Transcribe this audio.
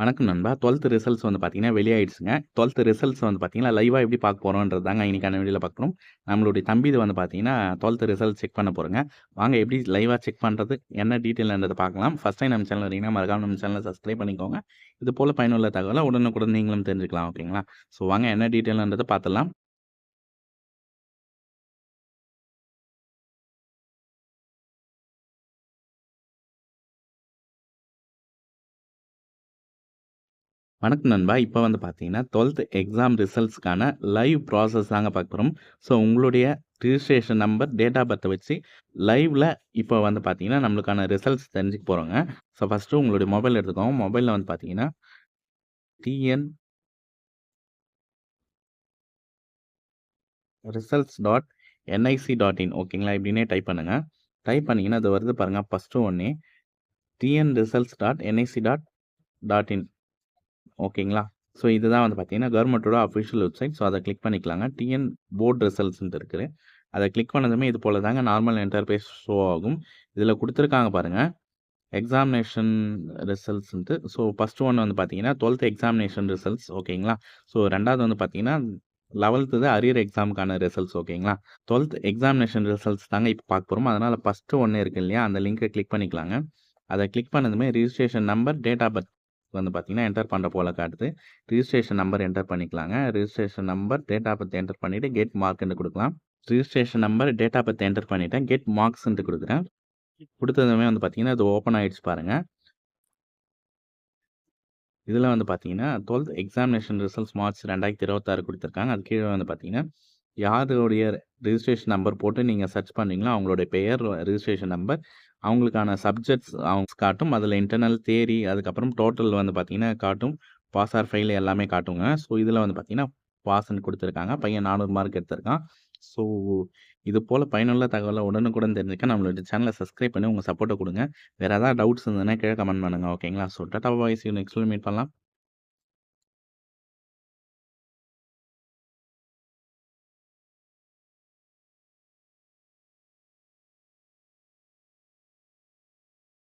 வணக்கம் நண்பா. 12த் ரிசல்ட்ஸ் வந்து பார்த்தீங்கன்னா வெளியாயிடுச்சுங்க. 12த் ரிசல்ட்ஸ் வந்து பார்த்தீங்கன்னா, லைவா எப்படி பார்க்க போறோம்ன்றது தாங்க இன்னைக்கான வீடியோல பார்க்க போறோம். நம்மளுடைய தம்பி இது வந்து பார்த்தீங்கன்னா, 12த் ரிசல்ட் செக் பண்ண போறோங்க. வாங்க எப்படி லைவா செக் பண்றது, என்ன டீட்டெயில்ன்றத பார்க்கலாம். ஃபர்ஸ்ட் டைம் நம்ம சேனல் வரீங்கன்னா, மறக்காம நம்ம சேனல சப்ஸ்கிரைப் பண்ணிக்கோங்க. இது போல பயனுள்ள தகவல உடனுக்குடன் நீங்களும் தெரிஞ்சுக்கலாம். ஓகேங்களா? ஸோ வாங்க என்ன டீட்டெயில்ன்றத பார்த்துடலாம். வணக்கம் நண்பா. இப்ப வந்து பார்த்தீங்கன்னா, 12த் எக்ஸாம் ரிசல்ட்ஸ்க்கான லைவ் ப்ராசஸ் தாங்க பார்க்க போறோம். ஸோ உங்களுடைய ரிஜிஸ்ட்ரேஷன் நம்பர், டேட் ஆஃப் பர்த்த வச்சு லைவ்ல இப்ப வந்து பார்த்தீங்கன்னா, நம்மளுக்கான ரிசல்ட்ஸ் தெரிஞ்சுக்க போறோங்க. ஸோ ஃபர்ஸ்ட்டு உங்களுடைய மொபைல் எடுத்துக்கோங்க. மொபைல்ல வந்து பார்த்தீங்கன்னா, டிஎன் ரிசல்ட்ஸ்.nic.in ஓகேங்களா? இப்படின்னே டைப் பண்ணுங்க. டைப் பண்ணீங்கன்னா, அது வருது பாருங்க. ஃபர்ஸ்ட்டு ஒண்ணே tnresults.nic.in ஓகேங்களா? ஸோ இதுதான் வந்து பார்த்தீங்கன்னா, கவர்மெண்ட்டோட அஃபிஷியல் வெப்சைட். ஸோ அத கிளிக் பண்ணிக்கலாங்க. டிஎன் போர்ட் ரிசல்ட்ஸ்ன்ட்டு இருக்கு. அத கிளிக் பண்ணதுமே இது போல தாங்க நார்மல் இன்டர்ஃபேஸ் ஷோ ஆகும். இதுல குடுத்துருக்காங்க பாருங்க. எக்ஸாமினேஷன் ரிசல்ட்ஸ்ன்ட்டு. ஸோ ஃபர்ஸ்ட் ஒன் வந்து பார்த்தீங்கன்னா, 12த் எக்ஸாமினேஷன் ரிசல்ட்ஸ் ஓகேங்களா? ஸோ 2வது வந்து பார்த்தீங்கன்னா, 11த் அரியர் எக்ஸாம்க்கான ரிசல்ட்ஸ் ஓகேங்களா? 12த் எக்ஸாமினேஷன் ரிசல்ட்ஸ் தாங்க இப்ப பார்க்க போறோம். அதனால ஃபர்ஸ்ட்டு ஒண்ணு இருக்கு இல்லையா? அந்த லிங்க கிளிக் பண்ணிக்கலாங்க. அத கிளிக் பண்ணதுமே registration number, date of birth வந்து பார்த்தீங்கன்னா, என்டர் பண்ற போல காட்டுது. ரிஜிஸ்ட்ரேஷன் நம்பர் என்டர் பண்ணிக்கலாங்க. Registration number, date of birth enter பண்ணிட்டு கெட் மார்க்ன்னு குடுக்கலாம். Registration number, date of birth enter பண்ணிட்டேன். கெட் மார்க்ஸ்ன்ட்டு குடுக்குறேன். குடுத்ததுமே வந்து பார்த்தீங்கன்னா, அது ஓப்பன் ஆயிடுச்சு பாருங்க. இதுல வந்து பார்த்தீங்கன்னா, 12த் எக்ஸாமினேஷன் ரிசல்ட்ஸ் மார்ச் 2026 குடுத்துருக்காங்க. அது கீழ வந்து பார்த்தீங்கன்னா, யாருடைய ரிஜிஸ்ட்ரேஷன் நம்பர் போட்டு நீங்க சர்ச் பண்றீங்களோ, அவங்களுடைய பெயர், ரிஜிஸ்ட்ரேஷன் நம்பர், அவங்களுக்கான சப்ஜெக்ட்ஸ் அவங்க காட்டும். அதுல இன்டர்னல், தியரி அதுக்கப்புறம் டோட்டல் வந்து பார்த்தீங்கன்னா காட்டும். பாஸ் ஆர் ஃபெயில் எல்லாமே காட்டுங்க. ஸோ இதுல வந்து பார்த்தீங்கன்னா, பாஸ்ன்னு குடுத்துருக்காங்க. பையன் 400 மார்க் எடுத்திருக்கான். ஸோ இது போல பயனுள்ள தகவல உடனுக்குடன் தெரிஞ்சுக்க நம்மளுடைய சேனல சப்ஸ்கிரைப் பண்ணி உங்க சப்போர்ட்ட குடுங்க. வேற ஏதாவது டவுட்ஸ் இருந்ததுன்னா கீழ கமெண்ட் பண்ணுங்க. ஓகேங்களா? So tata bye. Sea you next வீடியோல மீட் பண்ணலாம்.